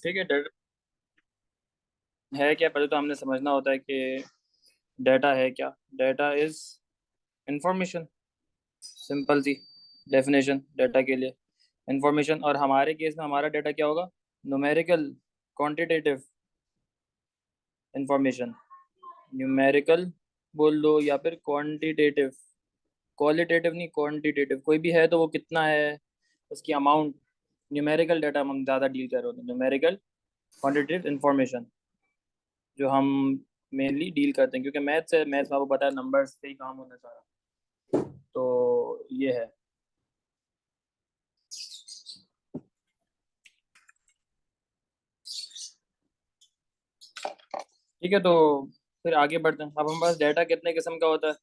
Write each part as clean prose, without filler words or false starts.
ठीक है। डाटा है क्या, पहले तो हमने समझना होता है कि डाटा है क्या। Data is information. सिंपल सी डेफिनेशन डाटा के लिए, इंफॉर्मेशन। और हमारे केस में हमारा डाटा क्या होगा? Numerical, quantitative information. न्यूमेरिकल बोल लो या फिर क्वांटिटेटिव। क्वालिटेटिव नहीं, क्वांटिटेटिव। कोई भी है तो वो कितना है, उसकी अमाउंट। न्यूमेरिकल डाटा हम ज़्यादा डील कर रहे होते हैं, न्यूमेरिकल क्वांटिटेटिव इंफॉर्मेशन जो हम मेनली डील करते हैं, क्योंकि मैथ्स है, मैथ्स में आपको पता है नंबर्स से ही काम होना सारा। तो ये है। ठीक है, तो फिर आगे बढ़ते हैं। अब हमारे पास डाटा कितने किस्म का होता है?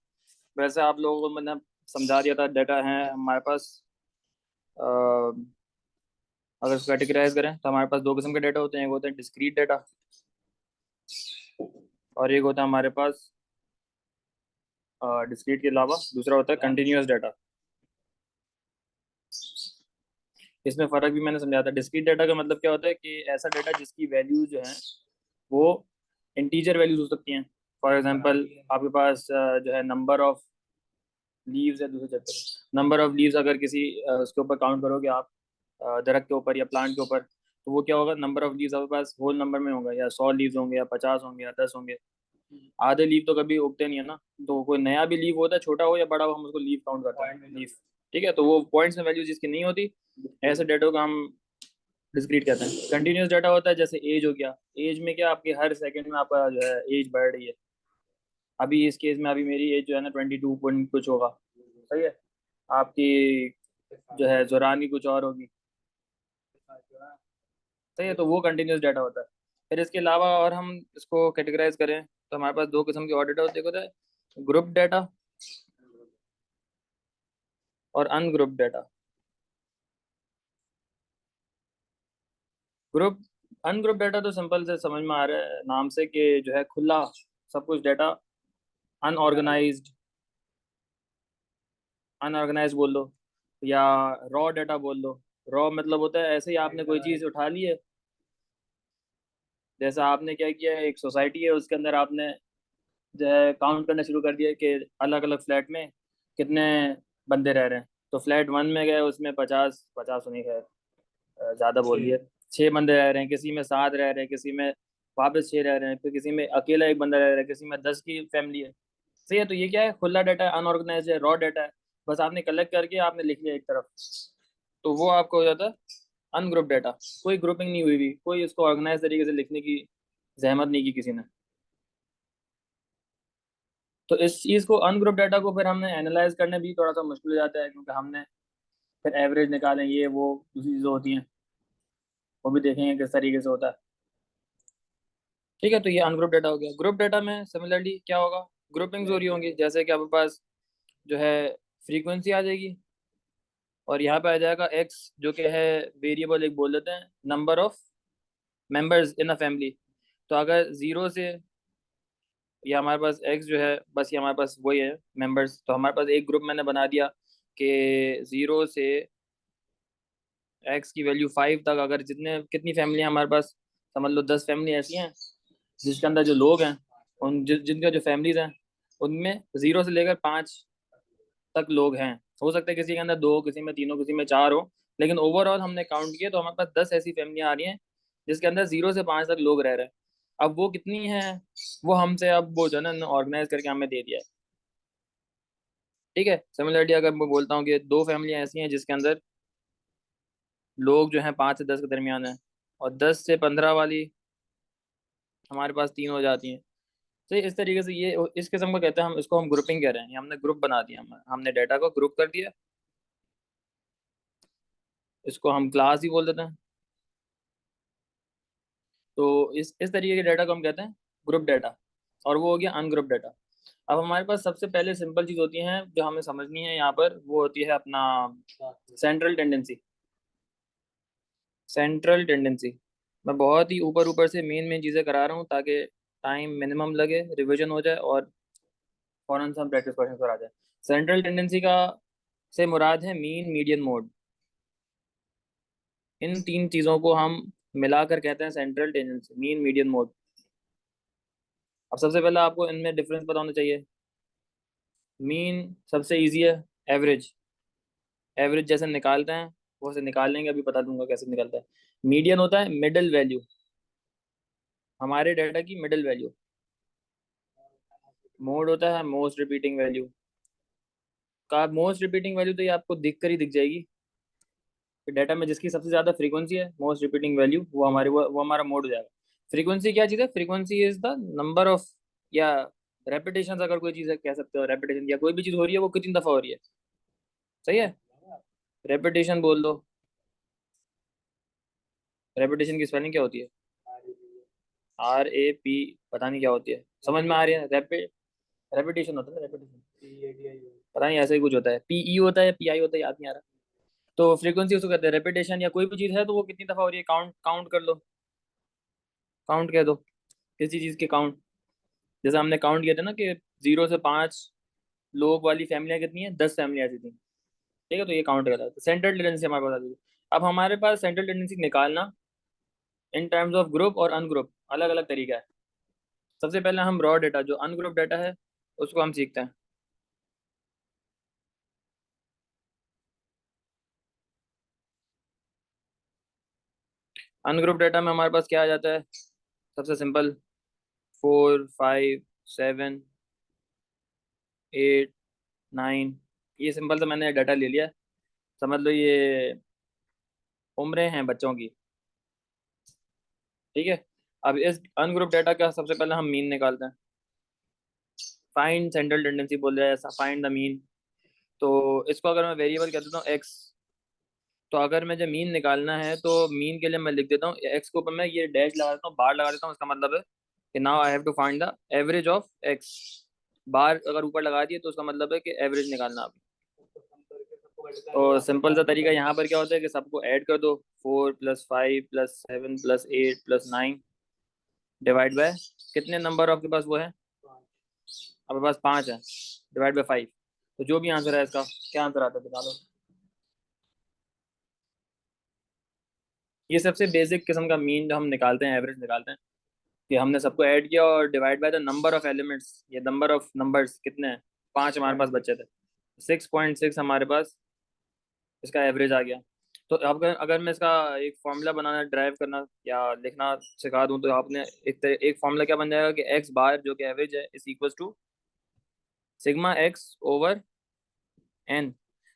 वैसे आप लोगों को मैंने समझा दिया था। डाटा है हमारे पास, अ, अगर कैटेगराइज करें तो हमारे पास दो किस्म के डाटा होते हैं। एक होता है डिस्क्रीट डाटा, और एक होता है हमारे पास डिस्क्रीट के अलावा दूसरा होता है कंटिन्यूअस डाटा। इसमें फ़र्क भी मैंने समझाया था। डिस्क्रीट डाटा का मतलब क्या होता है कि ऐसा डाटा जिसकी वैल्यू जो है वो इंटीजर वैल्यूज हो सकती हैं। फॉर एग्जांपल, आपके पास जो है नंबर ऑफ लीव्स है दूसरे चैप्टर। नंबर ऑफ लीव्स अगर किसी उसके ऊपर काउंट करोगे आप, दरख्त के ऊपर या प्लांट के ऊपर, तो वो क्या होगा? नंबर ऑफ लीव्स आपके पास होल नंबर में होगा, या 100 लीव्स होंगे, या 50 होंगे, या 10 होंगे। आधे लीव तो कभी उगते नहीं है ना। तो कोई नया भी लीव होता है, छोटा हो या बड़ा हो, हम उसको लीव काउंट करते हैं, लीव। ठीक है, तो वो पॉइंट्स में वैल्यू जिसकी नहीं होती, ऐसे डेटा को हम डिस्क्रीट कहते हैं। कंटिन्यूस डाटा होता है, जैसे एज हो गया। एज में क्या, आपके हर सेकंड में आपका जो है एज बढ़ रही है। अभी इस केस में अभी मेरी एज जो है ना 22 पॉइंट कुछ होगा। सही है। आपकी जो है जोरान की कुछ और होगी। सही है, तो वो कंटिन्यूस डाटा होता है। फिर इसके अलावा और हम इसको कैटेगराइज करें तो हमारे पास दो किस्म के और डाटा होते हैं। एक होता है ग्रुप डाटा और ungroup data. Group ungroup data तो सिंपल से समझ में आ रहा है नाम से कि जो है खुला सब कुछ डाटा, अनऑर्गेनाइज्ड। अनऑर्गेनाइज बोल लो या रॉ डाटा बोल लो। रॉ मतलब होता है ऐसे ही आपने कोई चीज़ उठा ली है। जैसा आपने क्या किया है, एक सोसाइटी है, उसके अंदर आपने जो है काउंट करना शुरू कर दिया कि अलग अलग फ्लैट में कितने बंदे रह रहे हैं। तो फ्लैट वन में गए, उसमें 50, 50 नहीं है, ज़्यादा बोल दिए। 6 बंदे रह रहे हैं, किसी में 7 रह रहे हैं, किसी में वापस 6 रह रहे हैं, फिर किसी में अकेला एक बंदा रह रहा है, किसी में 10 की फैमिली है। सही है, तो ये क्या है? खुला डाटा है, अनऑर्गेनाइज है, रॉ डाटा है। बस आपने कलेक्ट करके आपने लिख लिया एक तरफ, तो वो आपको हो जाता है अनग्रुप डाटा। कोई ग्रुपिंग नहीं हुई हुई, कोई इसको ऑर्गेनाइज तरीके से लिखने की जहमत नहीं की किसी ने। तो इस चीज़ को, अनग्रुप डाटा को फिर हमने एनालाइज करने भी थोड़ा सा मुश्किल हो जाता है, क्योंकि हमने फिर एवरेज निकालें, ये वो दूसरी चीज़ें होती हैं, वो भी देखेंगे किस तरीके से होता है। ठीक है, तो ये अनग्रुप डाटा हो गया। ग्रुप डाटा में सिमिलरली क्या होगा? ग्रुपिंग्स हो रही होंगी, जैसे कि आपके पास जो है फ्रीक्वेंसी आ जाएगी, और यहाँ पे आ जाएगा एक्स, जो कि है वेरिएबल, एक बोल देते हैं number of members in a family. तो अगर जीरो से, ये हमारे पास एक्स जो है, बस ये हमारे पास वही है मेंबर्स। तो हमारे पास एक ग्रुप मैंने बना दिया कि जीरो से एक्स की वैल्यू 5 तक, अगर जितने कितनी फैमिली हमारे पास, समझ लो 10 फैमिली ऐसी हैं जिसके अंदर जो लोग हैं, उन जिनका जो फैमिलीज हैं, उनमें 0 से लेकर 5 तक लोग हैं। हो सकता है किसी के अंदर दो, किसी में तीनों, किसी में चार हो, लेकिन ओवरऑल हमने काउंट किया तो हमारे पास 10 ऐसी फैमिलियां आ रही हैं जिसके अंदर 0 से 5 तक लोग रह रहे हैं। अब वो कितनी हैं, वो हमसे, अब वो जो है ना ऑर्गेनाइज करके हमें दे दिया है। ठीक है, सिमिलरली अगर मैं बोलता हूँ कि दो फैमिलियां ऐसी हैं जिसके अंदर लोग जो हैं 5 से 10 के दरमियान है, और 10 से 15 वाली हमारे पास तीन हो जाती हैं। तो इस तरीके से ये इस किस्म को कहते हैं, हम इसको हम ग्रुपिंग कह रहे हैं। हमने ग्रुप बना दिया, हमने डाटा को ग्रुप कर दिया। इसको हम क्लास ही बोल देते हैं। तो इस तरीके के डाटा को हम कहते हैं ग्रुप डाटा, और वो हो गया अनग्रुप डाटा। अब हमारे पास सबसे पहले सिंपल चीज होती है जो हमें समझनी है यहाँ पर, वो होती है अपना सेंट्रल टेंडेंसी। सेंट्रल टेंडेंसी, मैं बहुत ही ऊपर ऊपर से मेन मेन चीज़ें करा रहा हूँ ताकि टाइम मिनिमम लगे, रिवीजन हो जाए, और फौरन से हम प्रैक्टिस क्वेश्चन पर आ जाए। सेंट्रल टेंडेंसी का से मुराद है मीन, मीडियन, मोड। इन तीन चीज़ों को हम मिलाकर कहते हैं central tendency, mean median mode. अब सबसे पहले आपको इनमें डिफरेंस पता होना चाहिए। मीन सबसे इजी है, एवरेज, एवरेज जैसे निकालते हैं वो से निकाल लेंगे, अभी बता दूंगा कैसे निकलता है। मीडियन होता है मिडिल वैल्यू, हमारे डाटा की मिडिल वैल्यू। मोड होता है मोस्ट रिपीटिंग वैल्यू का। मोस्ट रिपीटिंग वैल्यू तो ये आपको दिख कर ही दिख जाएगी कि डाटा में जिसकी सबसे ज्यादा फ्रीक्वेंसी है, मोस्ट रिपीटिंग वैल्यू, वो हमारी वो हमारा मोड हो जाएगा। फ्रीक्वेंसी क्या चीज़ है? Frequency is the number of, या रेपिटेशन, अगर कोई चीज़ है कह सकते हो रेपिटेशन, या कोई भी चीज़ हो रही है वो कितनी दफ़ा हो रही है। सही है, रेपिटेशन बोल दो। रेपिटेशन की स्पेलिंग क्या होती है? RAP, पता नहीं क्या होती है, समझ में आ रही है? रेपिटेशन होता है ना, रेपिटेशन, पता नहीं ऐसा ही कुछ होता है, PE होता है, PI होता है, याद नहीं आ रहा। तो फ्रीक्वेंसी उसको कहते हैं रेपिटेशन, या कोई भी चीज़ है तो वो कितनी दफ़ा हो रही है, काउंट काउंट कर लो, काउंट कह दो किसी चीज़ के काउंट। जैसे हमने काउंट किया था ना कि 0 से 5 लोग वाली फैमिलियाँ कितनी है, 10 फैमिलियाँ ऐसी थी। ठीक है, तो ये काउंट करा था। तो सेंट्रल टेंडेंसी हमारे पास आ गई। अब हमारे पास सेंट्रल टेंडेंसी निकालना इन टर्म्स ऑफ ग्रुप और अनग्रुप अलग अलग तरीका है। सबसे पहले हम रॉ डेटा, जो अनग्रुप डेटा है, उसको हम सीखते हैं। अनग्रुप डेटा में हमारे पास क्या आ जाता है? सबसे सिंपल, 4, 5, 7, 8, 9, ये सिंपल सा मैंने डाटा ले लिया। समझ लो ये उम्रें हैं बच्चों की। ठीक है, अब इस अनग्रुप डेटा का सबसे पहले हम मीन निकालते हैं। फाइंड सेंट्रल टेंडेंसी बोल रहा है, फाइंड द मीन। तो इसको अगर मैं वेरिएबल कह देता हूँ एक्स, तो अगर मुझे मीन निकालना है तो मीन के लिए मैं लिख देता हूँ एक्स के ऊपर मैं ये डैश लगा देता हूँ, बार लगा देता हूँ। इसका मतलब है कि now I have to find the average of X. बार अगर ऊपर लगा दिए तो उसका मतलब है कि एवरेज निकालना आप। और सिंपल सा तरीका यहाँ पर क्या होता है कि सबको ऐड कर दो, 4 + 5 + 7 + 8 + 9 डिवाइड बाय, कितने नंबर आपके पास वो है? आपके पास 5 है, डिवाइड बाय 5। तो जो भी आंसर है इसका, क्या आंसर आता है बता दो। ये सबसे बेसिक किस्म का मीन जो हम निकालते हैं, एवरेज निकालते हैं, कि हमने सबको ऐड किया और divide by the number of elements, ये नंबर ऑफ नंबर्स कितने हैं, 5 हमारे पास बचे थे, 6.6 हमारे पास इसका एवरेज आ गया। तो अब अगर अगर मैं इसका एक फॉर्मूला बनाना, ड्राइव करना या लिखना सिखा दूं, तो आपने एक फॉर्मूला क्या बन जाएगा कि एक्स बार जो कि एवरेज है is equal to sigma x over n.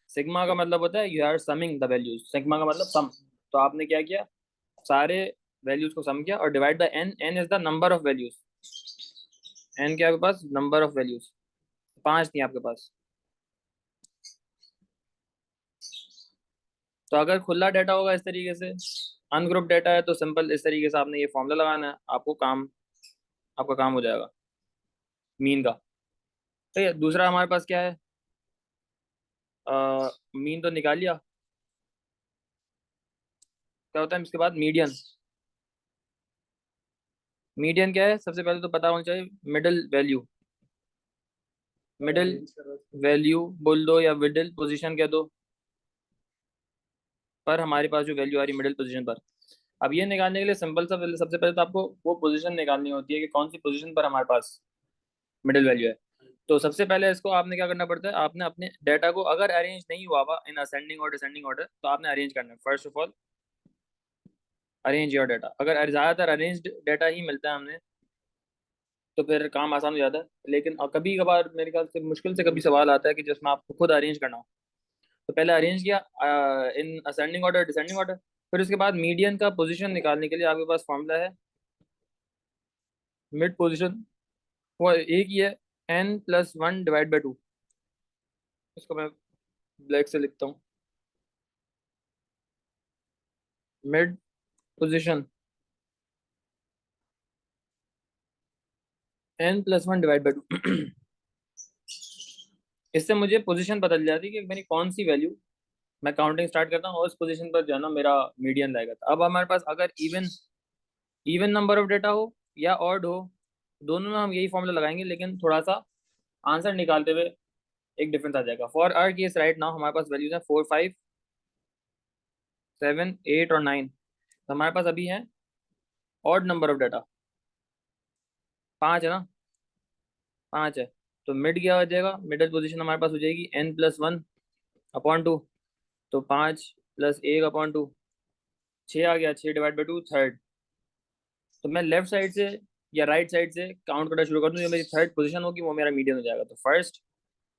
Sigma का मतलब होता है you are summing the values, sigma का मतलब सम। तो आपने क्या किया, सारे वैल्यूज को सम किया और divide by n, n is the number of values. N क्या आपके पास? नंबर ऑफ वैल्यूज, 5 थी आपके पास। तो अगर खुला डाटा होगा इस तरीके से, अनग्रुप डाटा है, तो सिंपल इस तरीके से आपने ये फॉर्मूला लगाना है, आपको काम, आपका काम हो जाएगा मीन का। ठीक है, दूसरा हमारे पास क्या है? मीन तो निकाल लिया, क्या होता है इसके बाद? मीडियन। मीडियन क्या है? सबसे पहले तो पता होना चाहिए मिडिल वैल्यू, मिडिल वैल्यू बोल दो या मिडिल पोजीशन कह दो, पर हमारे पास जो वैल्यू आ रही है मिडिल पोजीशन पर। अब ये निकालने के लिए सिंपल सा, पहले सबसे पहले तो आपको वो पोजीशन निकालनी होती है कि कौन सी पोजीशन पर हमारे पास मिडिल वैल्यू है। तो सबसे पहले इसको आपने क्या करना पड़ता है, आपने अपने डाटा को, अगर अरेंज नहीं हुआ हुआ इन असेंडिंग और डिसेंडिंग ऑर्डर, तो आपने अरेंज करना है। First of all arrange your data. अगर ज़्यादातर अरेंज्ड डाटा ही मिलता है हमें, तो फिर काम आसान हो जाता है। लेकिन कभी कभार मेरे ख्याल से मुश्किल से कभी सवाल आता है कि जिसमें आपको खुद अरेंज करना हो। तो पहले अरेंज किया in ascending order, descending order. फिर उसके बाद मीडियन का पोजीशन निकालने के लिए आपके पास फॉर्मूला है मिड पोजीशन, वो एक ही है, n+1/2। इसको मैं ब्लैक से लिखता हूँ, मिड पोजीशन n+1/2। इससे मुझे पोजीशन पता चल जाती है कि मेरी कौन सी वैल्यू, मैं काउंटिंग स्टार्ट करता हूँ और उस पोजीशन पर जो है ना मेरा मीडियन रहेगा। अब हमारे पास अगर even even number of data हो या ऑड हो, दोनों में हम यही फॉर्मूला लगाएंगे, लेकिन थोड़ा सा आंसर निकालते हुए एक डिफरेंस आ जाएगा। For our case right now हमारे पास वैल्यूज है 4, 5, 7, 8 और 9। तो हमारे पास अभी है ऑड नंबर ऑफ डाटा, 5 है ना, 5 है। तो मिड क्या हो जाएगा, मिडिल पोजीशन हमारे पास हो जाएगी n+1/2। तो 5 + 1/2, 6 आ गया, 6/2 थर्ड। तो मैं लेफ्ट साइड से या राइट साइड से काउंट करना शुरू कर दूं, जो मेरी थर्ड पोजीशन होगी वो मेरा मीडियन हो जाएगा। तो फर्स्ट,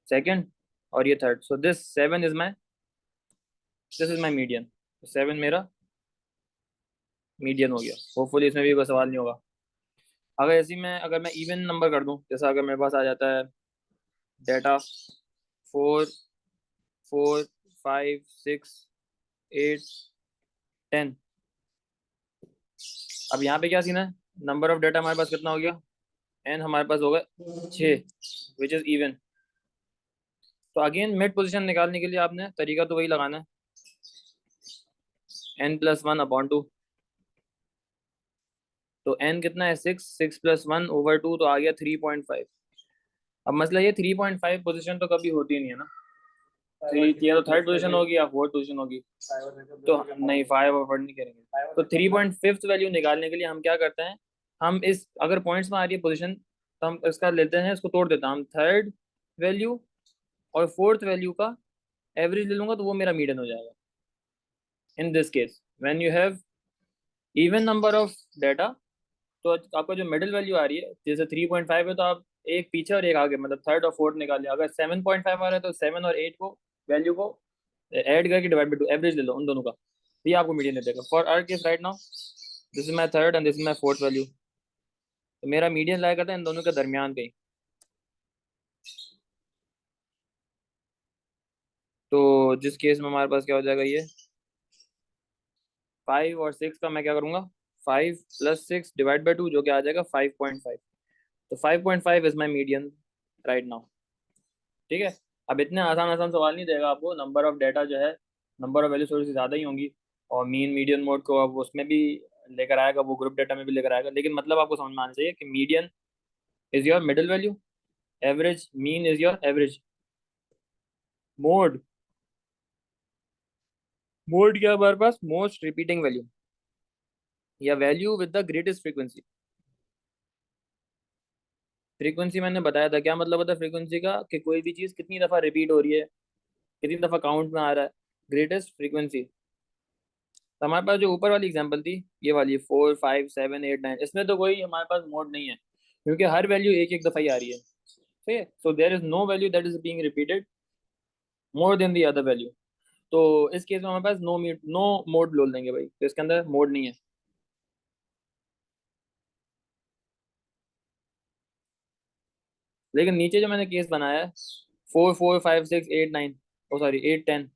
सेकंड और ये third. So this is my median. तो 7 मेरा मीडियन हो गया। होपफुली इसमें भी कोई सवाल नहीं होगा। अगर मैं इवन नंबर कर दूं, जैसा अगर मेरे पास आ जाता है डेटा 4, 4, 5, 6, 8, 10। अब यहाँ पे क्या सीन है, नंबर ऑफ डाटा हमारे पास कितना हो गया, एन हमारे पास होगा 6, विच इज इवन। तो अगेन मिड पोजीशन निकालने के लिए आपने तरीका तो वही लगाना है, n+1/2। तो n कितना है, 6, 6+1/2, तो आ गया 3.5। अब मसला ये 3.5 पोजीशन तो कभी होती नहीं है ना, थ्री या तो थर्ड पोजीशन होगी या फोर्थ पोजीशन होगी। तो नहीं, 5 अवॉइड नहीं करेंगे। तो 3.5 वैल्यू निकालने के लिए हम क्या करते हैं, हम इस अगर पॉइंट्स में आ रही है पोजीशन, तो हम इसका लेते हैं, इसको तोड़ देता हूं, हम थर्ड वैल्यू और फोर्थ वैल्यू का एवरेज ले लूंगा, तो वो मेरा मीडियन हो जाएगा। In this case when you have even number of data, तो आपका जो मिडिल वैल्यू आ रही है, जैसे 3.5 है, तो आप एक पीछे और एक आगे, मतलब थर्ड और फोर्थ निकालिए। अगर 7.5 आ रहा है तो 7 और 8 को वैल्यू को ऐड करके डिवाइड बाई 2 एवरेज ले लो उन दोनों का, तो ये आपको मीडियन दे देगा। For our case right now, this is my third and this is my fourth value. तो मेरा मीडियन लाया करता है इन दोनों के दरमियान कहीं। तो जिस केस में हमारे पास क्या हो जाएगा, ये 5 और 6 का मैं क्या करूंगा, 5 + 6 डिवाइड बाई 2, जो कि आ जाएगा 5.5। तो 5.5 is my median right now. ठीक है। अब इतने आसान आसान सवाल नहीं देगा आपको, नंबर ऑफ डाटा जो है, नंबर ऑफ वैल्यू थोड़ी सी ज़्यादा ही होंगी। और मीन मीडियन मोड को अब उसमें भी लेकर आएगा, वो ग्रुप डाटा में भी लेकर आएगा। लेकिन मतलब आपको समझ में आना चाहिए कि median is your middle value, average mean is your average. Mode, mode क्या है हमारे पास, मोस्ट रिपीटिंग वैल्यू या value with the greatest frequency. Frequency मैंने बताया था, क्या मतलब होता है फ्रीक्वेंसी का, कि कोई भी चीज़ कितनी दफ़ा रिपीट हो रही है, कितनी दफ़ा काउंट में आ रहा है, ग्रेटेस्ट फ्रीक्वेंसी। तो हमारे पास जो ऊपर वाली एग्जांपल थी, ये वाली 4, 5, 7, 8, 9, इसमें तो कोई हमारे पास मोड नहीं है, क्योंकि हर वैल्यू एक एक दफ़ा ही आ रही है। ठीक है। So there is no value that is being repeated more than the other value. तो इस केस में हमारे पास नो मोड बोल देंगे भाई, तो इसके अंदर मोड नहीं है। लेकिन नीचे जो मैंने केस बनाया है, 4, 4, 5, 6, 8, 9, ओ सॉरी 8, 10,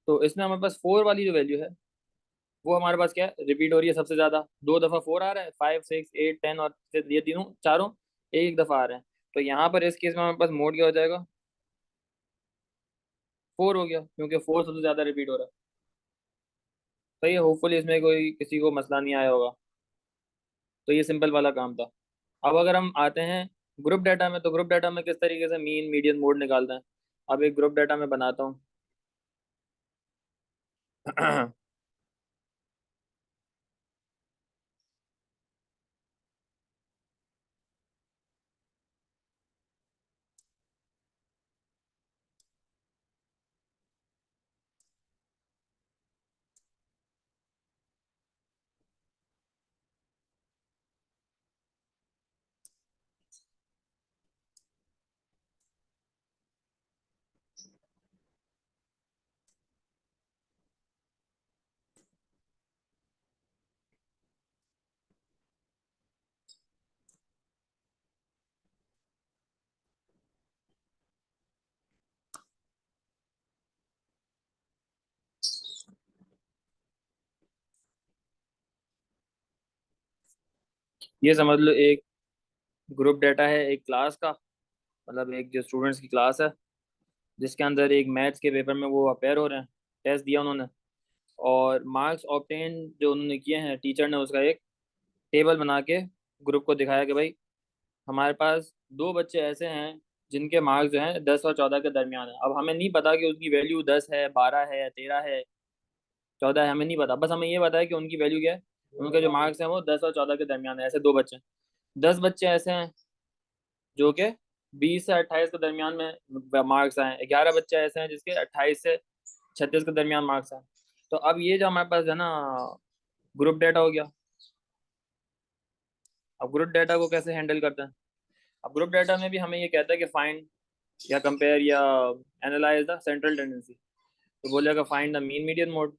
तो इसमें हमारे पास 4 वाली जो वैल्यू है, वो हमारे पास क्या है, रिपीट हो रही है सबसे ज्यादा। 2 दफा 4 आ रहा है, 5, 6, 8, 10, और ये तीनों चारों एक दफा आ रहे हैं। तो यहाँ पर इस केस में हमारे पास मोड क्या हो जाएगा, 4 हो गया, क्योंकि 4 सबसे ज्यादा रिपीट हो रहा है। सही है। होपफुली इसमें कोई किसी को मसला नहीं आया होगा। तो ये सिंपल वाला काम था। अब अगर हम आते हैं ग्रुप डाटा में, तो ग्रुप डाटा में किस तरीके से मीन मीडियन मोड निकालते हैं। अब एक ग्रुप डाटा में बनाता हूँ। ये समझ लो एक ग्रुप डाटा है एक क्लास का, मतलब एक जो स्टूडेंट्स की क्लास है, जिसके अंदर एक मैथ्स के पेपर में वो अपेयर हो रहे हैं, टेस्ट दिया उन्होंने, और मार्क्स ऑब्टेन जो उन्होंने किए हैं, टीचर ने उसका एक टेबल बना के ग्रुप को दिखाया कि भाई हमारे पास 2 बच्चे ऐसे हैं जिनके मार्क्स जो हैं 10 और 14 के दरमियान है। अब हमें नहीं पता कि उसकी वैल्यू 10 है, 12 है, 13 है, 14 है, हमें नहीं पता। बस हमें ये पता है कि उनकी वैल्यू क्या है, उनके जो मार्क्स हैं वो 10 और 14 के दरमियान है। ऐसे 2 बच्चे हैं, 10 बच्चे ऐसे हैं जो कि 20 से 28 के दरमियान में मार्क्स आए, 11 बच्चे ऐसे हैं जिसके 28 से 36 के दरमियान मार्क्स आए। तो अब ये जो हमारे पास है ना, ग्रुप डेटा हो गया। अब ग्रुप डेटा को कैसे हैंडल करते हैं? अब ग्रुप डेटा में भी हमें ये कहता है कि फाइंड या कंपेयर या एनालाइज द सेंट्रल टेंडेंसी। तो बोलेगा find the mean median mode.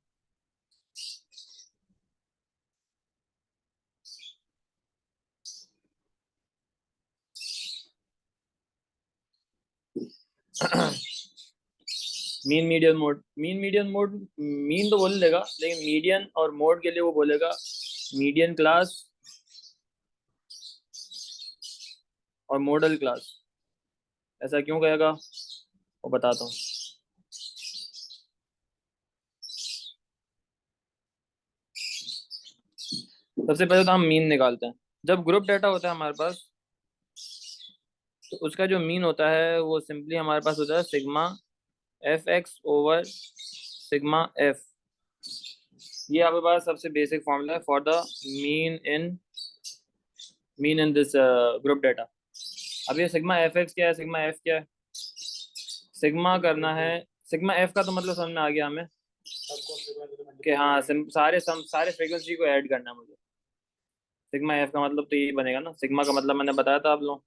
Mean median mode mean तो बोल देगा, लेकिन मीडियन और मोड के लिए वो बोलेगा मीडियन क्लास और मॉडल क्लास। ऐसा क्यों कहेगा वो बताता हूँ। सबसे पहले तो हम मीन निकालते हैं। जब ग्रुप डाटा होता है हमारे पास, तो उसका जो मीन होता है वो सिंपली हमारे पास होता है sigma f x over sigma F. ये आपके पास सबसे बेसिक फॉर्मूला है for the mean in this group data. अब ये सिग्मा एफ एक्स क्या है, सिग्मा एफ क्या है? सिग्मा करना है, सिग्मा एफ का तो मतलब समझ में आ गया हमें कि हाँ सारे फ्रीक्वेंसी को ऐड करना है मुझे। सिग्मा एफ का मतलब तो यही बनेगा ना। सिग्मा का मतलब मैंने बताया था आप लोग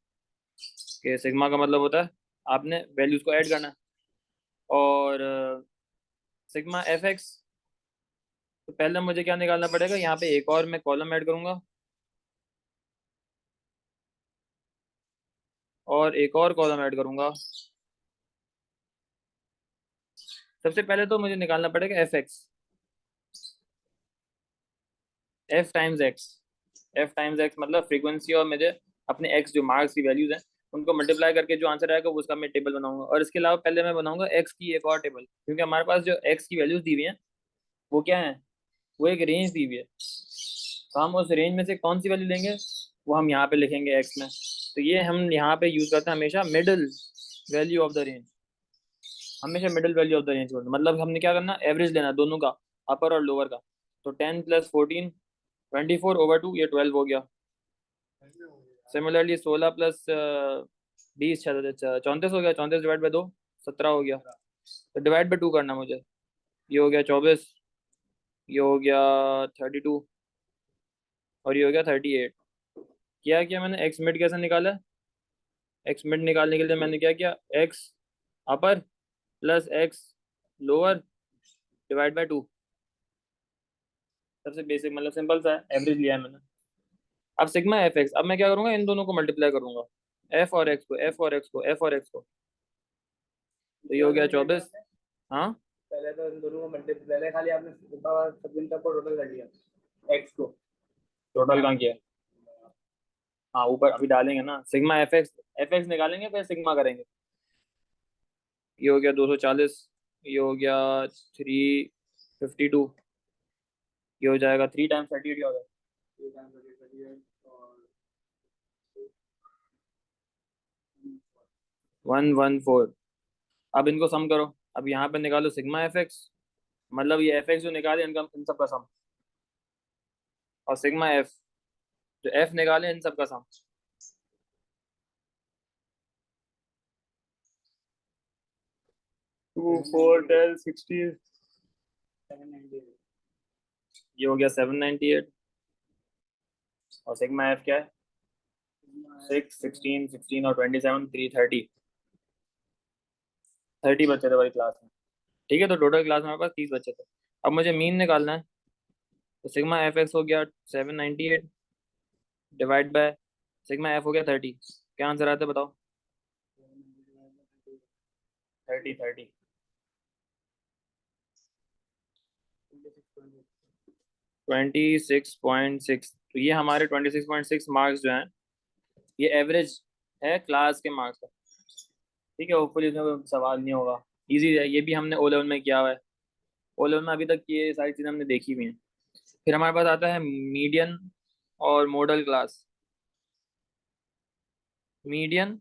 कि सिग्मा का मतलब होता है आपने वैल्यूज को ऐड करना है। और सिग्मा एफ एक्स, तो पहले मुझे क्या निकालना पड़ेगा, यहाँ पे एक और मैं कॉलम ऐड करूंगा और एक और कॉलम ऐड करूंगा। सबसे पहले तो मुझे निकालना पड़ेगा F x, F times x. F times x मतलब फ्रीक्वेंसी, और मुझे अपने एक्स जो मार्क्स की वैल्यूज हैं उनको मल्टीप्लाई करके जो आंसर आएगा वो उसका मैं टेबल बनाऊंगा। और इसके अलावा पहले मैं बनाऊंगा एक्स की एक और टेबल, क्योंकि हमारे पास जो एक्स की वैल्यूज दी हुई हैं वो क्या है, वो एक रेंज दी हुई है। तो हम उस रेंज में से कौन सी वैल्यू लेंगे वो हम यहाँ पे लिखेंगे एक्स में। तो ये हम यहाँ पे यूज करते हैं हमेशा middle value of the range. हमेशा middle value of the range करते हैं। मतलब हमने क्या करना, एवरेज लेना दोनों का, अपर और लोअर का। तो 10 प्लस 14 24/2, ये 12 हो गया। सिमिलरली 16 प्लस 20 34 हो गया। 34/2 17 हो गया। तो डिवाइड बाई 2 करना मुझे। ये हो गया 24, ये हो गया 32 और ये हो गया 38। क्या किया मैंने, एक्स मिड कैसे निकाला? एक्स मिड निकालने के लिए मैंने क्या किया, x upper plus x lower divide by 2। सबसे बेसिक मतलब सिंपल सा है, एवरेज लिया है मैंने। अब सिग्मा एफ एक्स, अब मैं क्या करूंगा, इन दोनों को मल्टीप्लाई करूंगा, एफ और एक्स को, एफ और एक्स को, एफ और एक्स को। तो ये हो गया 24। हाँ, पहले तो इन दोनों को मल्टीप्लाई, पहले खाली आपने सब इनका टोटल कर लिया एक्स को। टोटल कहाँ किया? हाँ ऊपर अभी डालेंगे ना, सिग्मा एफ एक्स निकालेंगे फिर सिग्मा करेंगे। ये हो गया 240, ये हो गया 352, ये हो जाएगा 3 टाइम्स 38 क्या होगा, 114। अब इनको सम करो। अब यहाँ पे निकालो सिग्मा एफ एक्स, मतलब ये एफ एक्स जो निकाले इनका, इन सब का सम, और सिग्मा एफ जो एफ निकाले इन सब का सम। 2 4 10 16, ये हो गया 798। और सिग्मा एफ क्या है, 6 16 16 और 27 330। 30 बच्चे थे हमारी क्लास में। ठीक है, तो टोटल क्लास में हमारे पास 30 बच्चे थे। अब मुझे मीन निकालना है। तो सिग्मा एफ एक्स हो गया 798 डिवाइड बाय सिग्मा एफ हो गया 30। क्या आंसर आता है बताओ? 30 26.6। तो ये हमारे 26.6 मार्क्स जो हैं, ये एवरेज है क्लास के मार्क्स का। ठीक है, होपफुली इसमें कोई सवाल नहीं होगा, इजी है। ये भी हमने ओ लेवल में किया हुआ है। ओ लेवल में अभी तक ये सारी चीज़ें हमने देखी हुई हैं। फिर हमारे पास आता है मीडियन और मॉडल क्लास। मीडियन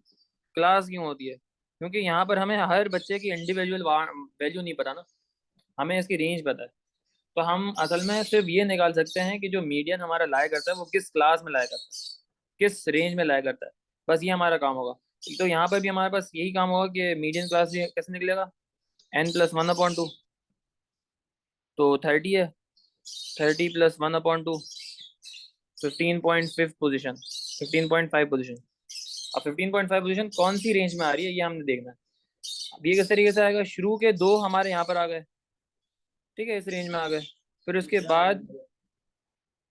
क्लास क्यों होती है? क्योंकि यहाँ पर हमें हर बच्चे की इंडिविजुअल वैल्यू नहीं पता ना, हमें इसकी रेंज पता है। तो हम असल में सिर्फ ये निकाल सकते हैं कि जो मीडियन हमारा लाया करता है वो किस क्लास में लाया करता है, किस रेंज में लाया करता है। बस ये हमारा काम होगा। तो यहाँ पर भी हमारे पास यही काम होगा कि मीडियन क्लास कैसे निकलेगा, n+1/2, तो 30 है, 30+1/2, 15.5 पोजिशन, 15.5 पोजिशन। अब 15.5 पोजिशन कौन सी रेंज में आ रही है ये हमने देखना है। अब ये किस तरीके से आएगा, शुरू के दो हमारे यहाँ पर आ गए, ठीक है, इस रेंज में आ गए। फिर उसके बाद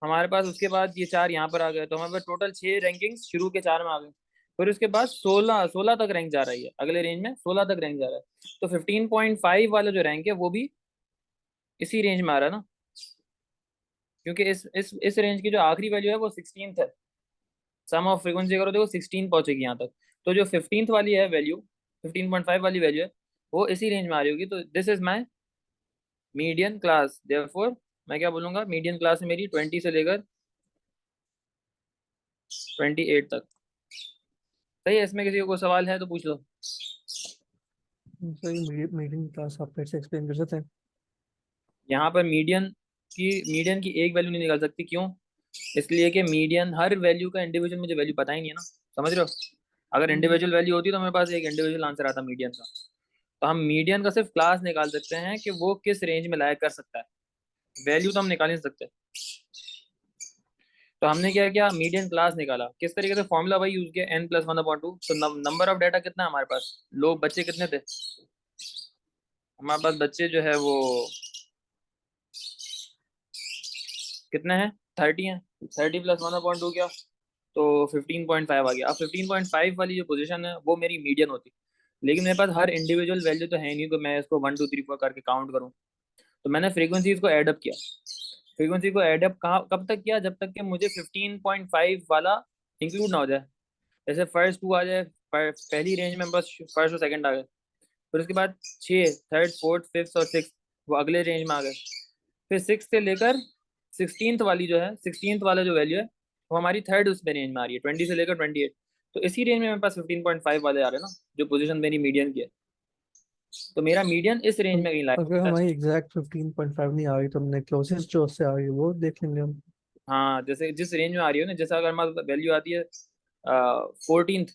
हमारे पास, उसके बाद ये चार यहाँ पर आ गए, तो हमारे पास टोटल 6 रैंकिंग शुरू के चार में आ गए। फिर उसके बाद 16 तक रैंक जा रही है, अगले रेंज में 16 तक रैंक जा रहा है। तो 15.5 वाला जो रैंक है वो भी इसी रेंज में आ रहा है ना, क्योंकि इस रेंज की जो आखिरी वैल्यू है वो 16th है। सम ऑफ फ्रीक्वेंसी करो देखो 16 पहुंचेगी यहाँ तक। तो जो 15th वाली है वैल्यू, 15.5 वाली वैल्यू है, वो इसी रेंज में आ रही होगी। तो this is my median class, therefore मैं क्या बोलूंगा, मीडियन क्लास है मेरी 20 से लेकर 28 तक। सही है, इसमें किसी को कोई सवाल है तो पूछ लो। सही, मीडियम क्लास आप फिर से एक्सप्लेन कर सकते हैं? यहाँ पर मीडियन की एक वैल्यू नहीं निकाल सकती, क्यों? इसलिए कि मीडियन, हर वैल्यू का इंडिविजुअल मुझे वैल्यू पता ही नहीं है ना, समझ रहे हो। अगर हम्म, इंडिविजुअल वैल्यू होती तो मेरे पास एक इंडिविजुअल आंसर आता मीडियन का। तो हम मीडियन का सिर्फ क्लास निकाल सकते हैं कि वो किस रेंज में लाया कर सकता है, वैल्यू तो हम निकाल नहीं सकते। तो हमने क्या किया, मीडियन क्लास निकाला। किस तरीके से, फॉर्मूला वही यूज किया, n+1/2। तो नंबर ऑफ डाटा कितना है हमारे पास, लोग बच्चे कितने थे हमारे पास, बच्चे जो है वो कितने हैं, 30 हैं। 30+1/2 क्या, तो 15.5 आ गया। अब 15.5 वाली जो पोजीशन है वो मेरी मीडियन होती, लेकिन मेरे पास हर इंडिविजुअल वैल्यू तो है नहीं तो मैं इसको 1 2 3 4 करके काउंट करूँ। तो मैंने फ्रीक्वेंसीज को एडअप किया। फ्रीक्वेंसी को एडअप कहाँ कब तक किया, जब तक कि मुझे 15.5 वाला इंक्लूड ना हो जाए। जैसे फर्स्ट टू आ जाए, पहली रेंज में बस फर्स्ट और सेकंड आ गए। फिर उसके बाद 6, थर्ड फोर्थ फिफ्थ और सिक्स, वो अगले रेंज में आ गए। फिर सिक्स से लेकर 16th वाली जो है, 16th वाला जो वैल्यू है वो हमारी थर्ड उसमें रेंज में आ रही है, 20 से लेकर 28। तो इसी रेंज में मेरे पास 15.5 वाले आ रहे हैं ना, जो पोजीशन मेरी मीडियन की है। तो मेरा मीडियन इस रेंज में कहीं अगर लाया है। हमारी एग्जैक्ट 15.5 नहीं आ रही तो हमने क्लोजेस्ट जो उससे आ रही है वो देख लेंगे हम। हाँ, जैसे जिस रेंज में आ रही हो ना, जैसे अगर हमारे वैल्यू आती है 14th,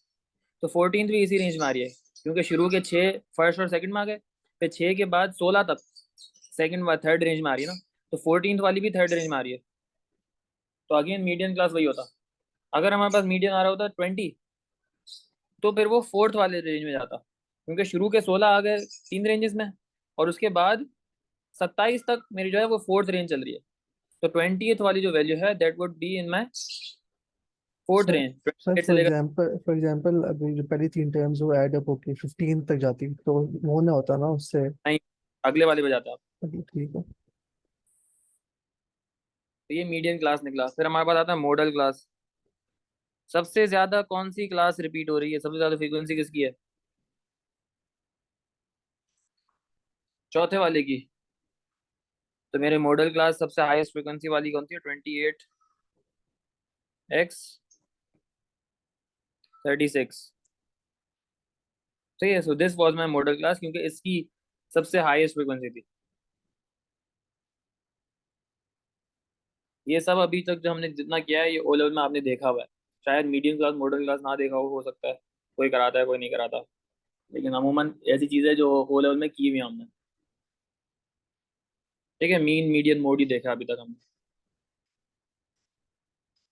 तो 14th भी इसी रेंज में आ रही है, क्योंकि शुरू के 6 फर्स्ट और सेकंड में आ गए। फिर 6 के बाद 16 तक सेकंड व थर्ड रेंज में आ रही है ना, तो 14th वाली भी थर्ड रेंज में आ रही है। तो अगेन मीडियन क्लास वही होता। अगर हमारे पास मीडियन आ रहा होता 20, तो फिर वो फोर्थ वाले रेंज में जाता, क्योंकि शुरू के 16 आ गए तीन रेंजेस में, और उसके बाद 27 तक मेरी जो है वो फोर्थ रेंज चल रही है। तो 20th वाली जो वैल्यू है that would be in my fourth sir range, sir 28 से लेकर। फॉर एग्जांपल अगर जो पहली तीन टर्म्स वो ऐड अप होके 15 तक जाती तो वो ना होता ना उससे? नहीं, अगले वाले पे जाता आप। चलिए, ठीक है। तो ये मीडियन क्लास निकला। फिर हमारे पास आता है मॉडल क्लास। सबसे ज्यादा कौन सी क्लास रिपीट हो रही है, सबसे ज्यादा फ्रीक्वेंसी किसकी है, चौथे वाले की। तो मेरे मॉडल क्लास सबसे हाईएस्ट फ्रीक्वेंसी वाली कौन सी है, 28x36। सही है, so this was my model class, क्योंकि इसकी सबसे हाईएस्ट फ्रीक्वेंसी थी। ये सब अभी तक जो हमने जितना किया है ये ओ लेवल में आपने देखा हुआ है। शायद मीडियम क्लास मॉडल क्लास ना देखा हो सकता है, कोई कराता है कोई नहीं कराता। लेकिन अमूमन ऐसी चीजें जो ओ लेवल में की हुई हैं हमने। ठीक है, मीन मीडियन मोड ही देखा अभी तक हमने।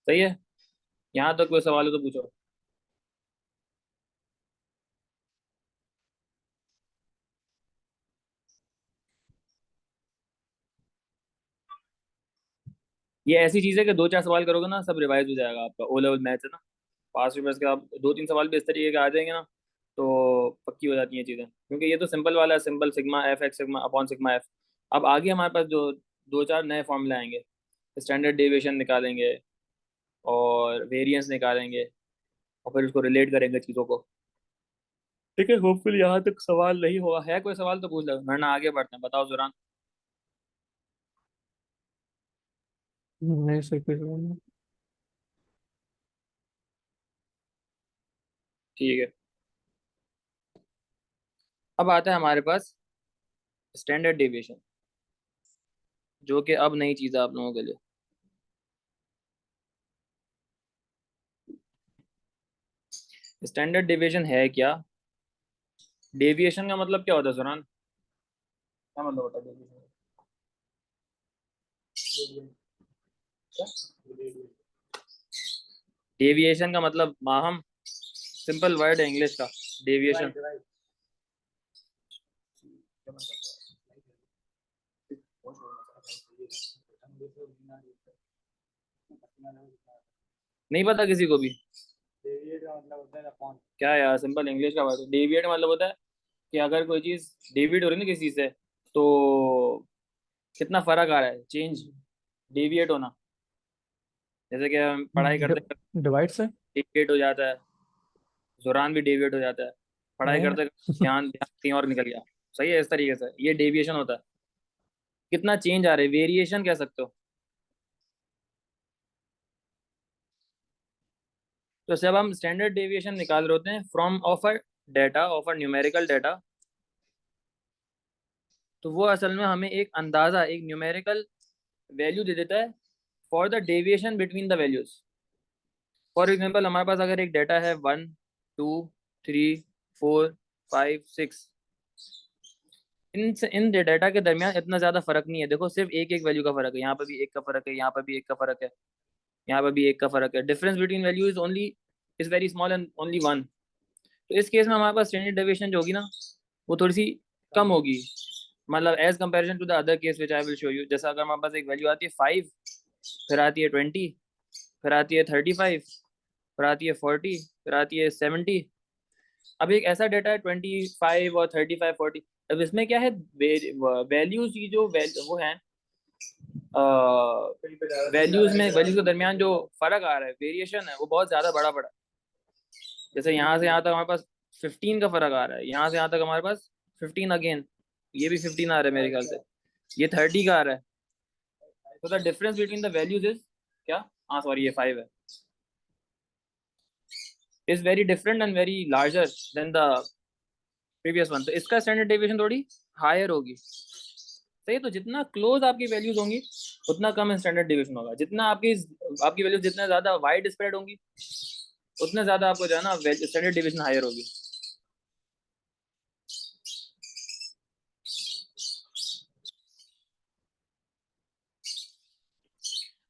सही है, यहाँ तक कोई सवाल हो तो पूछो। ये ऐसी चीज है कि दो चार सवाल करोगे ना सब रिवाइज हो जाएगा आपका, ओ लेवल मैथ्स है ना। पास पेपर्स के आप दो तीन सवाल भी इस तरीके के आ जाएंगे ना, तो पक्की हो जाती हैं चीजें, क्योंकि ये तो सिंपल वाला है, simple sigma f x sigma upon sigma F. अब आगे हमारे पास जो दो चार नए फॉर्मूले आएंगे, स्टैंडर्ड डेविएशन निकालेंगे और वेरिएंस निकालेंगे, और फिर उसको रिलेट करेंगे चीज़ों को। ठीक है, होपफुली यहाँ तक सवाल नहीं हुआ है, कोई सवाल तो पूछ लो वरना आगे बढ़ते हैं, बताओ जुरान। नहीं सर, कोई सवाल नहीं। ठीक है, अब आता है हमारे पास स्टैंडर्ड डेविएशन। जो कि अब नई चीज़ है आप लोगों के लिए। स्टैंडर्ड डेविएशन है क्या? डेविएशन का मतलब क्या होता है सुरान? क्या मतलब होता है डेविएशन? डेविएशन का मतलब माहम, सिंपल वर्ड है इंग्लिश का, डेविएशन। नहीं पता किसी को भी? क्या यार, सिंपल इंग्लिश का वर्ड है डेविएट, मतलब होता है कि अगर कोई चीज डेविएट हो रही है ना किसी चीज से, तो कितना फर्क आ रहा है, चेंज, डेविएट होना। जैसे कि हम पढ़ाई करते डिवाइड से डेविएट हो जाता है, जुरान भी डेविएट हो जाता है, पढ़ाई है। करते ध्यान ध्यान कहीं और निकल गया। सही है, इस तरीके से ये डेविएशन होता है। कितना चेंज आ रहा है, वेरिएशन कह सकते हो। तो जब हम स्टैंडर्ड डेविएशन निकाल रहे होते हैं from of a data, of a numerical data, तो वो असल में हमें एक अंदाजा, एक न्यूमेरिकल वैल्यू दे देता है for the deviation between the values. For example हमारे पास अगर एक डेटा है 1 2 3 4 5 6, इन डेटा के दरमियान इतना ज्यादा फर्क नहीं है। देखो सिर्फ एक एक वैल्यू का फर्क है, यहाँ पे भी एक का फर्क है, यहाँ पे भी एक का फर्क है, यहाँ पे भी एक का फर्क है। Difference between value is only, is very small and only one. तो इस केस में हमारे पास स्टैंडर्ड डेविएशन जो होगी ना, वो थोड़ी सी कम होगी, मतलब as comparison to the other case which I will show you. जैसा अगर हमारे पास एक वैल्यू आती है 5, फिर आती है 20, फिर आती है 35, फिर आती है 40, फिर आती है 70। अब एक ऐसा डेटा है 25 और 35 40। अब इसमें क्या है, वैल्यूज की जो वो है, वैल्यूज के दरमियान जो फर्क आ रहा है, वेरिएशन है, वो बहुत ज्यादा बड़ा बड़ा है। जैसे यहाँ से यहाँ तक हमारे पास 15 का फर्क आ रहा है, यहाँ से यहाँ तक हमारे पास 15 अगेन, ये भी 15 आ रहा है मेरे ख्याल से, ये 30 का आ रहा है। तो the difference between the values is क्या, हाँ सॉरी ये 5 है, is very different and very larger than the previous one. तो इसका स्टैंडर्ड डेविएशन थोड़ी हायर होगी। सही, तो जितना क्लोज आपकी वैल्यूज होंगी उतना कम स्टैंडर्ड डेविएशन होगा। जितना आपकी आपकी वैल्यूज जितना ज्यादा वाइड स्प्रेड होंगी, उतना ज्यादा आपको जो है ना स्टैंडर्ड डेविएशन हायर होगी।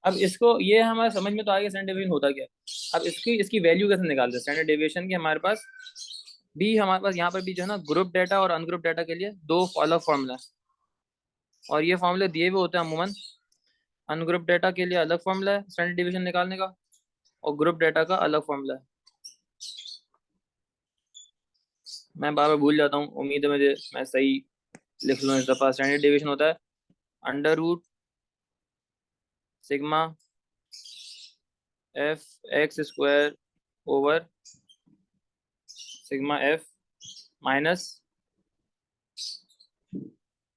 अब इसको ये हमारे समझ में तो आ गया स्टैंडर्ड डेविएशन होता क्या है। अब इसकी इसकी वैल्यू कैसे निकालते हैं स्टैंडर्ड डेविएशन की? हमारे पास भी, हमारे पास यहाँ पर भी जो है ना, ग्रुप डाटा और अनग्रुप डाटा के लिए दो अलग फॉर्मूला है, और ये फॉर्मूले दिए हुए होते हैं अमूमन। अनग्रुप डाटा के लिए अलग फॉर्मूला है स्टैंडर्ड डेविएशन निकालने का, और ग्रुप डाटा का अलग फॉर्मूला है। मैं बार बार भूल जाता हूँ, उम्मीद है मुझे मैं सही लिख लूँ इस दफा। स्टैंडर्ड डेविएशन होता है under root sigma f x square over sigma f minus,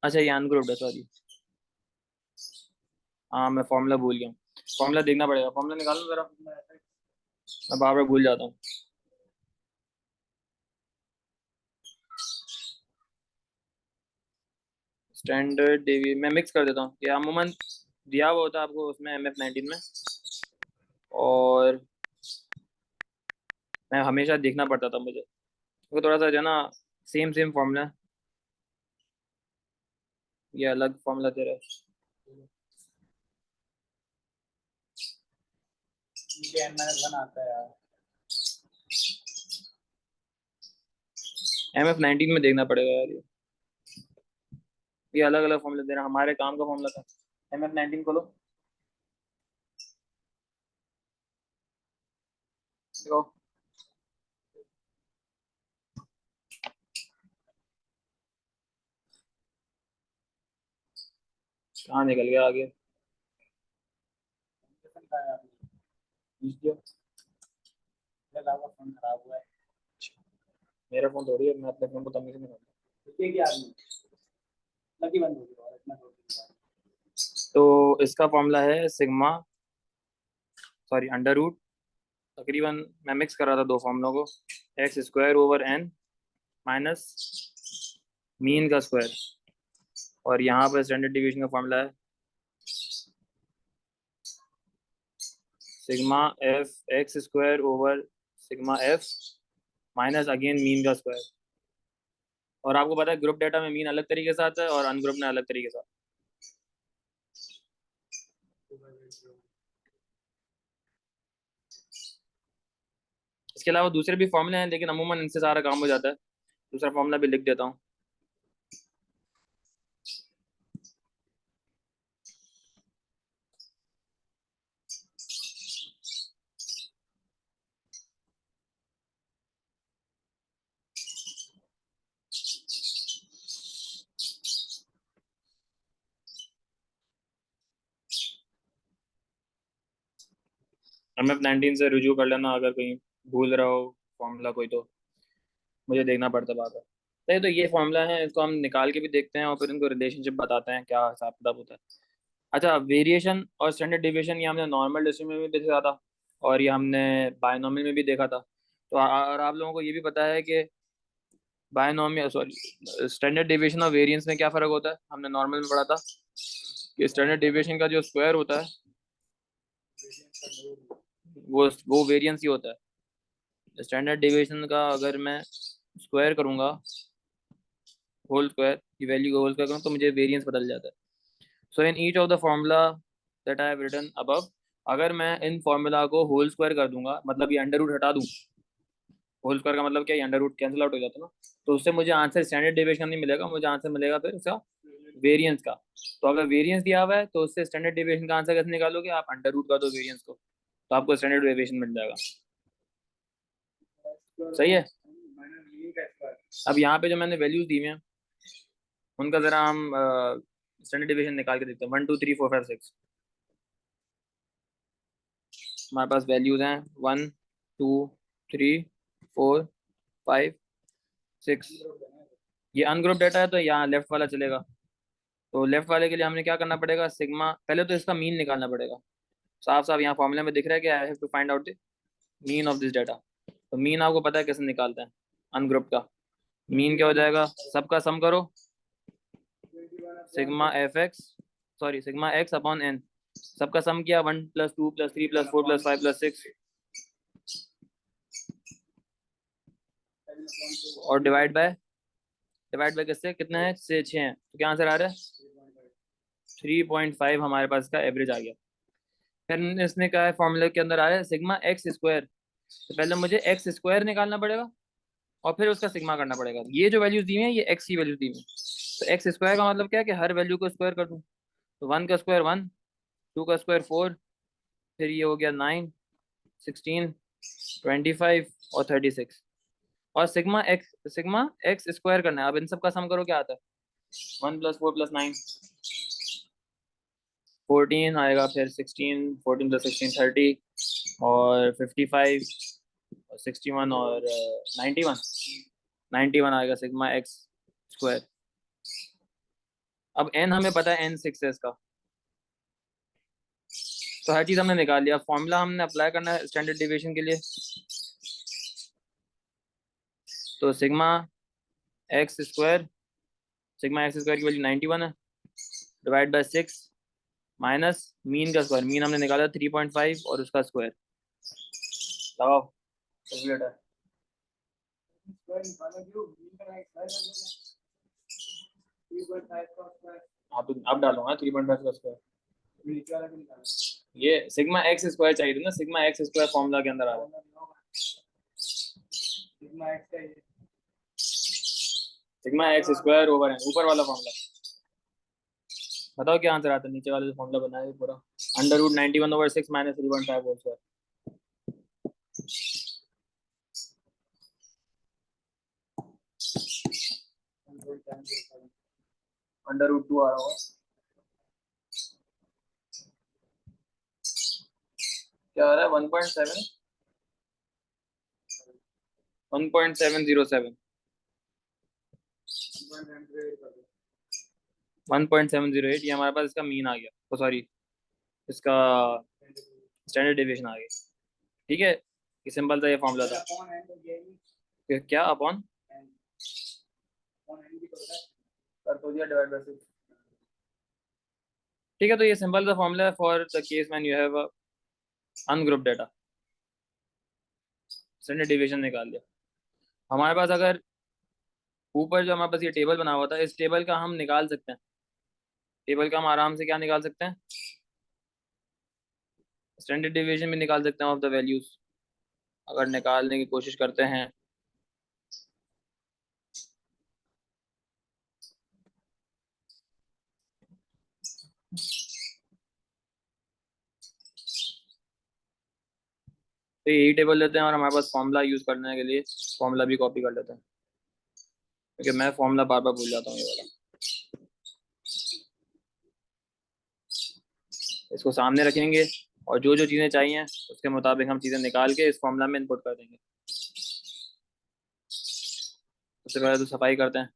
अच्छा ये अनग्रुप्ड है, सॉरी, हाँ मैं फॉर्मूला भूल गया हूँ। फॉर्मूला देखना पड़ेगा, फॉर्मूला निकालो जरा, मैं बार बार भूल जाता हूँ। स्टैंडर्ड डेवी मैं मिक्स कर देता हूँ, ये अमूमन दिया हुआ होता है आपको उसमें MF19 में, और मैं हमेशा देखना पड़ता था मुझे, वो थोड़ा सा जो है ना सेम सेम फॉर्मूला है, ये अलग फॉर्मूला दे रहा है। MF19 में देखना पड़ेगा यार, ये अलग अलग फॉर्मूला दे रहा है, हमारे काम का फॉर्मूला था। MF19 खोलो, देखो कहाँ निकल गया आगे। मेरा फोन थोड़ी है, मैं अपने फोन को तमीज नहीं करता। तो इसका फॉर्मूला है सिग्मा, सॉरी अंडर रूट, तकरीबन मैं मिक्स कर रहा था दो फॉर्मूलों को, x square over n minus mean का स्क्वायर, और यहाँ पर स्टैंडर्ड डिवीजन का फॉर्मूला है sigma f x square over sigma f minus again mean का स्क्वायर। और आपको पता है ग्रुप डेटा में मीन अलग तरीके से आता है और अनग्रुप में अलग तरीके से आता है। इसके अलावा दूसरे भी फॉर्मूले हैं लेकिन अमूमन इनसे सारा काम हो जाता है। दूसरा फॉर्मूला भी लिख देता हूँ। MF19 से रुजू कर लेना अगर कहीं भूल रहा हो फॉर्मूला कोई, तो मुझे देखना पड़ता बात है। तो ये फॉर्मूला है, इसको हम निकाल के भी देखते हैं और फिर इनको रिलेशनशिप बताते हैं क्या हिसाब किताब होता है। अच्छा, वेरिएशन और स्टैंडर्ड डिविएशन ये हमने नॉर्मल डिस्ट्रीब्यूशन में भी देखा था और ये हमने बायनॉमियल में भी देखा था। तो और आप लोगों को ये भी पता है कि बायनॉमियल सॉरी स्टैंडर्ड डिविएशन और वेरिएंस में क्या फ़र्क होता है। हमने नॉर्मल में पढ़ा था कि स्टैंडर्ड डिविएशन का जो स्क्वायर होता है वो वेरिएंस ही होता है। स्टैंडर्ड डिविएशन का अगर मैं स्क्वायर करूंगा, होल स्क्वायर की वैल्यू को होल स्क्वायर करूँ तो मुझे वेरिएंस बदल जाता है। So in each of the formula that I have written above, अगर मैं इन फार्मूला को होल स्क्वायर कर दूंगा, मतलब ये अंडर रूट हटा दूं, होल स्क्वायर का मतलब क्या है, अंडर रूट कैंसिल आउट हो जाता है ना, तो उससे मुझे आंसर स्टैंडर्ड डेविएशन नहीं मिलेगा, मुझे आंसर मिलेगा फिर उसका वेरिएंस का। तो अगर वेरिएंस दिया हुआ है तो उससे स्टैंडर्ड डेविएशन का आंसर कैसे निकालोगे, आप अंडर रूट का दो वेरिएंस को, तो आपको स्टैंडर्ड डेविएशन मिल जाएगा। सही है। अब यहाँ पे जो मैंने वैल्यूज दी हुई हैं उनका जरा हम स्टैंडर्ड डेविएशन निकाल के देखते हैं। 1 2 3 4 5 6 हमारे पास वैल्यूज हैं 1 2 3 4 5 6। ये अनग्रुप डाटा है तो यहाँ लेफ्ट वाला चलेगा। तो लेफ्ट वाले के लिए हमने क्या करना पड़ेगा, सिग्मा, पहले तो इसका मीन निकालना पड़ेगा। साफ साफ यहाँ फॉर्मूले में दिख रहा है कि I have to find out the mean of this data. तो मीन आपको पता है कैसे निकालते हैं अनग्रुप का। मीन क्या हो जाएगा, सबका सम करो, sigma f x sorry sigma x upon n, सबका सम किया 1 + 2 + 3 + 4 + 5 + 6 और डिवाइड बाय किससे, कितने हैं, से 6 हैं, तो क्या आंसर आ रहा है 3.5 हमारे पास का एवरेज आ गया। फिर इसने कहा है फॉर्मूले के अंदर आ रहा है सिग्मा एक्स स्क्वायर, तो पहले मुझे एक्स स्क्वायर निकालना पड़ेगा और फिर उसका सिग्मा करना पड़ेगा। ये जो वैल्यूज दी हुई हैं ये एक्स की वैल्यूज दी हुई हैं। तो एक्स स्क्वायर का मतलब क्या है कि हर वैल्यू को स्क्वायर कर दूं। तो 1 का स्क्वायर 1, 2 का स्क्वायर 4, फिर ये हो गया 9, 16, 25 और 36। और सिग्मा एक्स स्क्वायर करना है। अब इन सब का सम करो क्या आता है, 1 + 4 + 9 14 आएगा, फिर 16, 14 + 16 30 और 55 और 61 और 91 आएगा सिग्मा एक्स स्क्वायर। अब एन हमें पता है एन 6 है इसका, तो हर चीज़ हमने निकाल लिया। फॉर्मूला हमने अप्लाई करना है स्टैंडर्ड डिविएशन के लिए। तो सिग्मा एक्स स्क्वायर की वैल्यू 91 है, डिवाइड बाय 6 माइनस मीन का स्क्वायर, मीन हमने निकाला 3.5 और उसका स्क्वायर लगाओ कैलकुलेटर। हाँ तो अब डालूंगा 3.5 का स्क्वायर। ये सिग्मा एक्स स्क्वायर चाहिए था ना, सिग्मा एक्स स्क्वायर फॉर्मूला के अंदर आ रहा है। सिग्मा एक्स स्क्वायर ओवर है ऊपर वाला फॉर्मूला। बताओ क्या आंसर आता है, नीचे वाले फॉर्मूला बनाया है पूरा, √91/6 - 3.5 होल स्क्वायर। √2 आ रहा होगा, क्या आ रहा है 1.7 1.707 1.708, ये हमारे पास इसका मीन आ गया, तो सॉरी इसका स्टैंडर्ड डेविएशन आ गया। ठीक है, ये सिंपल था, ये फॉर्मूला था। क्या अपॉन कर तो दिया डिवाइड बाय 6। ठीक है, तो ये सिंपल सा फॉर्मूला है for the case when you have ungroup data, standard division निकाल लिया। हमारे पास अगर ऊपर जो हमारे पास ये टेबल बना हुआ था, इस टेबल का हम निकाल सकते हैं, टेबल का हम आराम से क्या निकाल सकते हैं, स्टैंडर्ड डिवीजन भी निकाल सकते हैं ऑफ द वैल्यूज, अगर निकालने की कोशिश करते हैं। तो यही टेबल लेते हैं और हमारे पास फॉर्मूला यूज करने के लिए फॉर्मूला भी कॉपी कर लेते हैं, क्योंकि मैं फॉर्मूला बार बार भूल जाता हूँ ये वाला। इसको सामने रखेंगे और जो जो चीज़ें चाहिए उसके मुताबिक हम चीज़ें निकाल के इस फॉर्मूला में इनपुट कर देंगे। सबसे पहले तो सफाई करते हैं।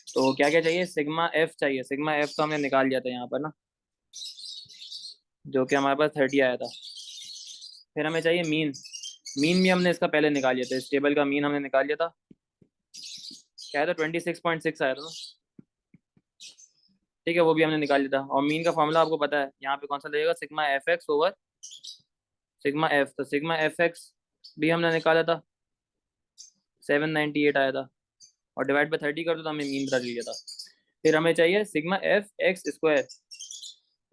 तो क्या क्या चाहिए, सिग्मा एफ चाहिए। सिग्मा एफ तो हमने निकाल लिया था यहाँ पर ना, जो कि हमारे पास 30 आया था। फिर हमें चाहिए मीन। मीन भी हमने इसका पहले निकाल लिया था, इस टेबल का मीन हमने निकाल लिया था, क्या है था 26.6 आया था ना, ठीक है, वो भी हमने निकाल लिया था। और मीन का फॉर्मूला आपको पता है, यहाँ पे कौन सा लगेगा, sigma f x over sigma F. तो सिग्मा एफ एक्स भी हमने निकाला था, 798 आया था, और डिवाइड बाई 30 कर दो तो हमें मीन पता चल गया था। फिर हमें चाहिए सिग्मा एफ एक्स स्क्वायर।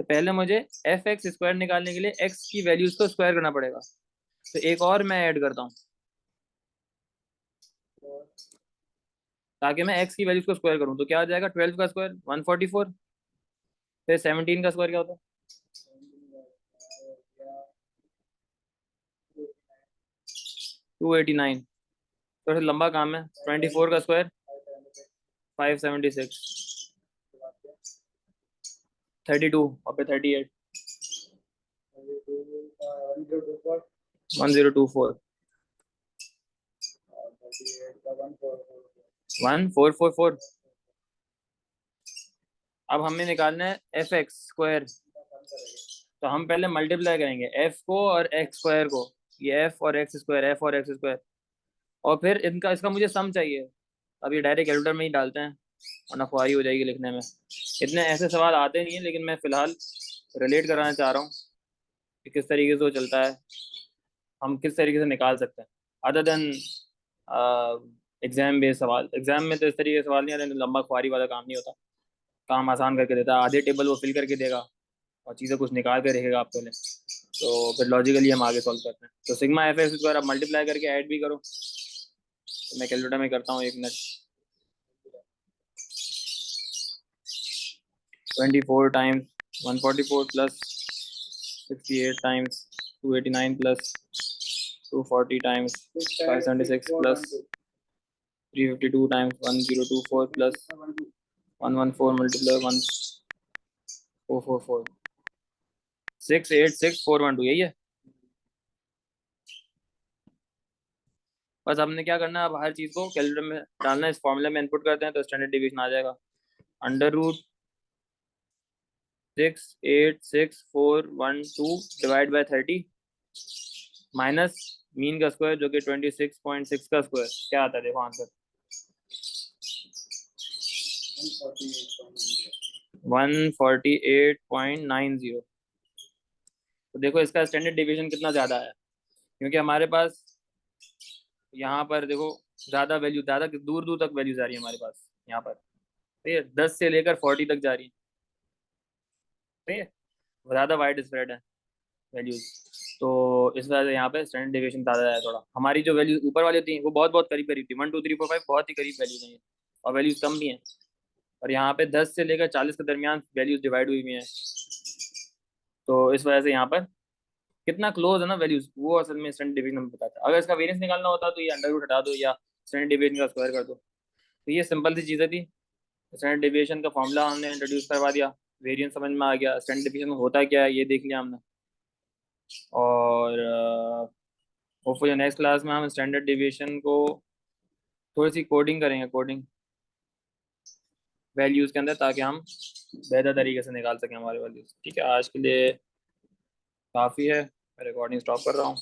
तो पहले मुझे एफ एक्स स्क्वायर निकालने के लिए एक्स की वैल्यूज को स्क्वायर करना पड़ेगा। तो एक और मैं ऐड करता हूँ ताकि मैं एक्स की वैल्यूज को स्क्वायर करूँ। तो क्या आ जाएगा, 12 का स्क्वायर 144, फिर 17 का स्क्वायर क्या होता है, 289। तो लंबा काम है, 24 का स्क्वायर 576, 32 और फिर 38 1024 1444। अब हमें निकालना है एफ एक्स स्क्वायर। तो हम पहले मल्टीप्लाई करेंगे एफ को और एक्स स्क्वायर को, ये एफ और एक्स स्क्वायर, एफ और एक्स स्क्वायर, और फिर इनका इसका मुझे सम चाहिए। अब ये डायरेक्ट कैलकुलेटर में ही डालते हैं वरना खुआरी हो जाएगी लिखने में। इतने ऐसे सवाल आते नहीं है, लेकिन मैं फिलहाल रिलेट कराना चाह रहा हूँ कि किस तरीके से वो चलता है, हम किस तरीके से निकाल सकते हैं अदर देन एग्जाम बेस्ड सवाल। एग्जाम में तो इस तरीके के सवाल नहीं आते, लंबा खुआरी वाला काम नहीं होता, काम आसान करके देता है। आधे टेबल वो फिल करके देगा और चीज़ें कुछ निकाल के रखेगा आपके लिए, तो फिर लॉजिकली हम आगे सॉल्व करते हैं। तो सिग्मा एफ एक्स स्क्वायर आप मल्टीप्लाई करके ऐड भी करो, तो मैं कैलकुलेटर में करता हूँ, 1 minute. 24 times 144 plus 68 times 289 plus 240 times 576 plus 352 times 1024 plus 114 multiply 1444 686412, यही है। बस हमने क्या करना है, अब हर चीज़ को कैलकुलेटर में डालना है, इस फॉर्मूले में इनपुट करते हैं तो स्टैंडर्ड डिवीजन आ जाएगा। √68641 डिवाइड बाय 30 माइनस मीन का स्क्वायर जो कि 26.6 का स्क्वायर, क्या आता है देखो आंसर, 148.90। तो देखो इसका स्टैंडर्ड डिवीजन कितना ज़्यादा है, क्योंकि हमारे पास यहाँ पर देखो ज़्यादा वैल्यू, ज़्यादा दूर दूर तक वैल्यूज आ रही है हमारे पास यहाँ पर, ठीक है, 10 से लेकर 40 तक जा रही है, ठीक है, ज़्यादा वाइड स्प्रेड है वैल्यूज। तो इस वजह से यहाँ पे स्टैंडर्ड डिविएशन ज़्यादा है थोड़ा। हमारी जो वैल्यू ऊपर वाली थी वो बहुत बहुत करीब करीब थी, 1 2 3 4 5 बहुत ही करीब वैल्यूज हैं, और वैल्यूज कम भी हैं। और यहाँ पे 10 से लेकर 40 के दरमियान वैल्यूज डिवाइड हुई हुई हैं, तो इस वजह से यहाँ पर कितना क्लोज है ना वैल्यूज, वो असल में स्टैंडर्ड डिवीजन हमें बताता है। अगर इसका वेरियंस निकालना होता तो ये अंडर रूट हटा दो या स्टैंडर्ड डिवीजन का स्क्वायर कर दो। तो ये सिंपल सी चीज़ें थी। स्टैंडर्ड डिवीजन का फॉर्मूला हमने इंट्रोड्यूस करवा दिया, वेरियंस समझ में आ गया, स्टैंडर्ड डिवीजन होता क्या है ये देख लिया हमने। और होपफुली नेक्स्ट क्लास में हम स्टैंडर्ड डिवीजन को थोड़ी सी कोडिंग करेंगे, कोडिंग वैल्यूज़ के अंदर, ताकि हम बेहतर तरीके से निकाल सकें हमारे वैल्यूज़। ठीक है, आज के लिए काफ़ी है, मैं रिकॉर्डिंग स्टॉप कर रहा हूँ।